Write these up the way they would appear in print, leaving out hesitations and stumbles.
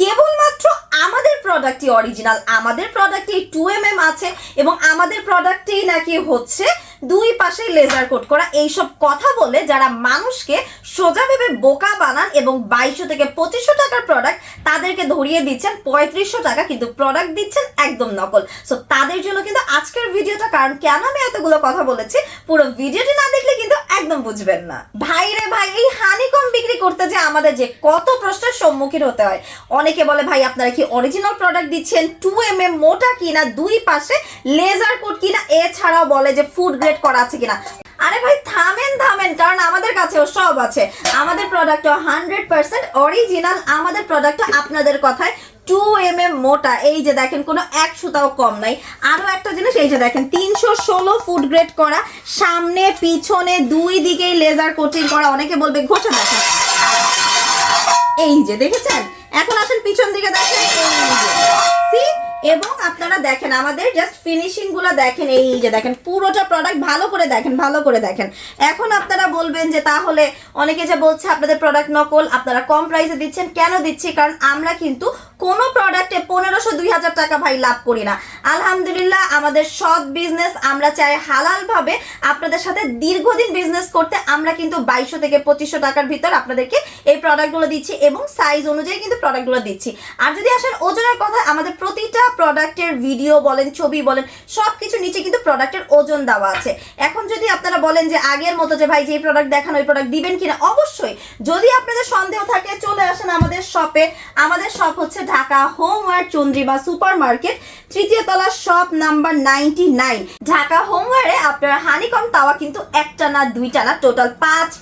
কেবলমাত্র আমাদের প্রোডাক্টই অরিজিনাল, আমাদের প্রোডাক্টে 2mm আছে এবং আমাদের প্রোডাক্টেই নাকি হচ্ছে দুই পাশে লেজার কোট করা। এইসব কথা বলে যারা মানুষকে সোজা ভেবে বোকা বানান এবং 2200 থেকে 2500 টাকার প্রোডাক্ট তাদেরকে ধরিয়ে দিচ্ছেন 3500 টাকা, কিন্তু প্রোডাক্ট দিচ্ছেন একদম নকল। সো তাদের জন্য কিন্তু আজকের ভিডিওটা। কারণ কেন আমি এতগুলো কথা বলেছি, পুরো ভিডিওটি না দেখলে কিন্তু একদম বুঝবেন না। ভাই রে ভাই, এই হানিকম বিক্রি করতে যে আমাদের যে কত প্রশ্নের সম্মুখীন হতে হয়। অনেকে বলে ভাই আপনারা কি অরিজিনাল প্রোডাক্ট দিচ্ছেন, 2mm মোটা কিনা, দুই পাশে লেজার কোট কিনা, এছাড়াও বলে যে ফুড গ্রেড করা আছে কিনা। আরে ভাই থামেন, কারণ আমাদের কাছেও সব আছে। আমাদের প্রোডাক্ট 100% অরিজিনাল, আমাদের প্রোডাক্ট আপনাদের কথায় 2mm মোটা। এই যে দেখেন কোনো এক সুতাও কম নাই। আরো একটা জিনিস, এই যে দেখেন 316 ফুড গ্রেড করা, সামনে পিছনে দুই দিকেই লেজার কোটিং করা। অনেকে বলবে ঘষে দেখেন, এই যে দেখেছেন। এখন আসেন পিছন দিকে দেখেন, এবং আপনারা দেখেন আমাদের জাস্ট ফিনিশিং গুলো দেখেন। এই যে দেখেন পুরোটা প্রোডাক্ট ভালো করে দেখেন। এখন আপনারা বলবেন যে তাহলে অনেকে যে বলছে আপনাদের প্রোডাক্ট নকল, আপনারা কম প্রাইসে দিচ্ছেন। কেন দিচ্ছি? কারণ আমরা কিন্তু কোনো প্রোডাক্টে 1500-2000 টাকা ভাই লাভ করি না। আলহামদুলিল্লাহ আমাদের সৎ বিজনেস, আমরা চাই হালাল ভাবে আপনাদের সাথে দীর্ঘদিন বিজনেস করতে। আমরা কিন্তু 2200 থেকে 2500 টাকার ভিতর আপনাদেরকে এই প্রোডাক্টগুলো দিচ্ছি এবং সাইজ অনুযায়ী কিন্তু প্রোডাক্টগুলো দিচ্ছি। আর যদি আসেন ওজনের কথা, আমাদের প্রতিটা প্রোডাক্টের ভিডিও বলেন, ছবি বলেন, সবকিছু নিচে কিন্তু প্রোডাক্টের ওজন দেওয়া আছে। এখন যদি আপনারা বলেন যে আগের মতো যে ভাই যে প্রোডাক্ট দেখান ওই প্রোডাক্ট দিবেন কিনা, অবশ্যই। যদি আপনাদের সন্দেহ থাকে চলে আসেন আমাদের শপে। আমাদের শপ হচ্ছে ঢাকা হোমওয়্যার চন্দ্রিমা সুপার মার্কেট, 3য় তলা, শপ নাম্বার 99। ঢাকা হোমওয়্যারে আপনারা হানিকম তাওয়া কিন্তু একটা না দুইটা না, টোটাল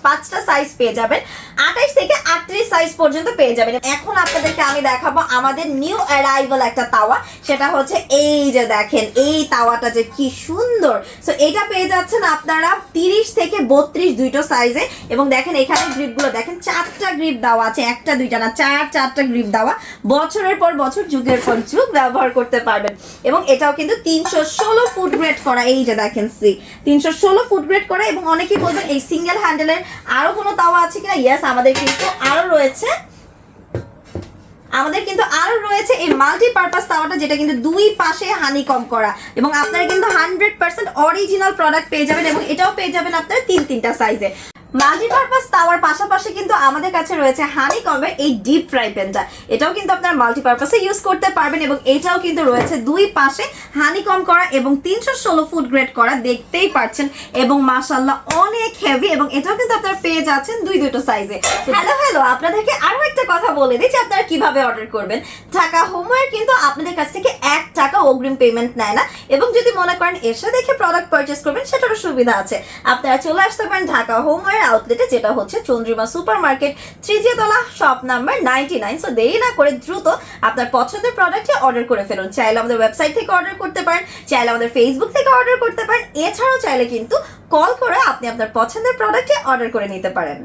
পাঁচটা সাইজ পেয়ে যাবেন। 28 থেকে 38 সাইজ পর্যন্ত পেয়ে যাবেন। এখন আপনাদেরকে আমি দেখাবো আমাদের নিউ অ্যারাইভাল একটা তাওয়া। সেটা হচ্ছে এই যে দেখেন, এই তাওয়াটা যে কি সুন্দর। সো এটা পেয়ে যাচ্ছেন আপনারা 30 থেকে 32 দুইটো সাইজে। এবং দেখেন এখানে গ্রিপগুলো দেখেন, 4টা গ্রিপ দেওয়া আছে, একটা দুইটা না, চারটা গ্রিপ দেওয়া। বছরের পর বছর, যুগের পর যুগ ব্যবহার করতে পারবেন। এবং এটাও কিন্তু 316 ফুড গ্রেড করা। এই যে দেখেন 316 ফুড গ্রেড করা। এবং অনেকেই বলবেন এই সিঙ্গেল হ্যান্ডেলের আরো কোনো তাওয়া আছে কিনা। ইয়েস, আমাদের কিন্তু আরো রয়েছে। এই মাল্টিপারপাস তাওয়াটা, যেটা কিন্তু দুই পাশে হানিকম করা। এবং আপনারা কিন্তু 100% অরিজিনাল প্রোডাক্ট পেয়ে যাবেন। এবং এটাও পেয়ে যাবেন আপনারা তিনটা সাইজে। মাল্টিপারপাস তাওয়ার পাশাপাশি কিন্তু আমাদের কাছে রয়েছে হানিকমের এই ডিপ ফ্রাই প্যানটা। এটাও কিন্তু আপনারা মাল্টিপারপাসে ইউজ করতে পারবেন। এবং এটাও কিন্তু রয়েছে দুই পাশে হানিকম করা এবং 316 ফুড গ্রেড করা, দেখতেই পাচ্ছেন। এবং মাশাআল্লাহ অনেক হেভি। এবং এটাও কিন্তু আপনারা পেয়ে যাচ্ছেন দুটো সাইজে। হ্যালো, আপনাদেরকে আরো একটা কথা বলে দিই যে আপনারা কিভাবে অর্ডার করবেন। ঢাকা হোমওয়্যার কিন্তু আপনাদের কাছ থেকে 1 টাকা অগ্রিম পেমেন্ট নেয় না। এবং যদি মনে করেন এসে দেখে প্রোডাক্ট পারচেস করবেন, সেটারও সুবিধা আছে। আপনারা চলে আসতে পারেন ঢাকা হোমওয়্যার আউটলেটে, যেটা হচ্ছে চন্দ্রিমা সুপার মার্কেট, 3য় তলা, শপ নাম্বার 99। সো দেরি না করে দ্রুত আপনার পছন্দের প্রোডাক্টে অর্ডার করে ফেলুন। চাইলে আমাদের ওয়েবসাইট থেকে অর্ডার করতে পারেন, চাইলে আমাদের ফেসবুক থেকে অর্ডার করতে পারেন, এছাড়াও চাইলে কিন্তু কল করে আপনি আপনার পছন্দের প্রোডাক্টে অর্ডার করে নিতে পারেন।